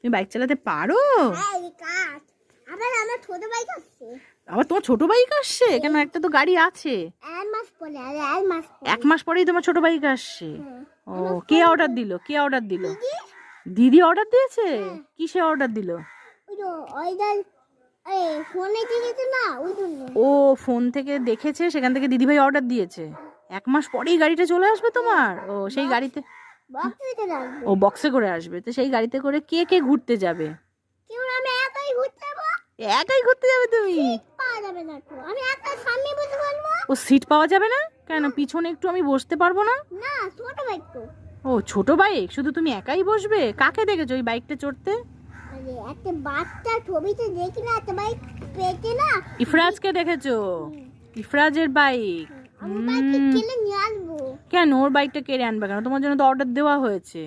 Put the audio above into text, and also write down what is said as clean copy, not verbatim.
তুমি বাইক চালাতে পারো? হ্যাঁ, এই কাজ। আবার আমার ছোট বাইক আছে। আবার তোমার ছোট বাইক আসছে কেন? একটা তো গাড়ি আছে। 1 মাস পরে, আর 1 মাস পরে। 1 মাস পরেই তোমার ছোট বাইক আসছে? হ্যাঁ। ও, কে অর্ডার দিল? কে অর্ডার দিল? দিদি অর্ডার দিয়েছে? কিসে অর্ডার দিল? ওই তো ওইটার ফোনে দিয়েছে না, ওই জন্য। ও, ফোন থেকে দেখেছে, সেখান থেকে দিদিভাই অর্ডার দিয়েছে। 1 মাস পরেই গাড়িটা চলে আসবে তোমার? ও, সেই গাড়িতে বক্সে রাখবে। ও বক্সে করে আসবে। তো সেই গাড়িতে করে কে কে ঘুরতে যাবে? কেউ না, আমি একাই ঘুরতে যাবো। একাই ঘুরতে যাবে তুমি? পাওয়া যাবে না তো, আমি একা সামনে বসে বলবো। ও, সিট পাওয়া যাবে না কেন? পিছনে একটু আমি বসতে পারবো না? না, ছোট বাইক তো। ও, ছোট বাইক, শুধু তুমি একাই বসবে? কাকে দেখেছো ওই বাইকটা চড়তে? আরে একটা বাচ্চা ছবিতে দেখি না, একটা বাইক পেতে না। ইফরাজকে দেখেছো? ইফরাজের বাইক। আমি বাইকটা কিনে নিয়ে আসবো। কেন ওর বাইকটা কেড়ে আনবে কেন? তোমার জন্য তো অর্ডার দেওয়া হয়েছে।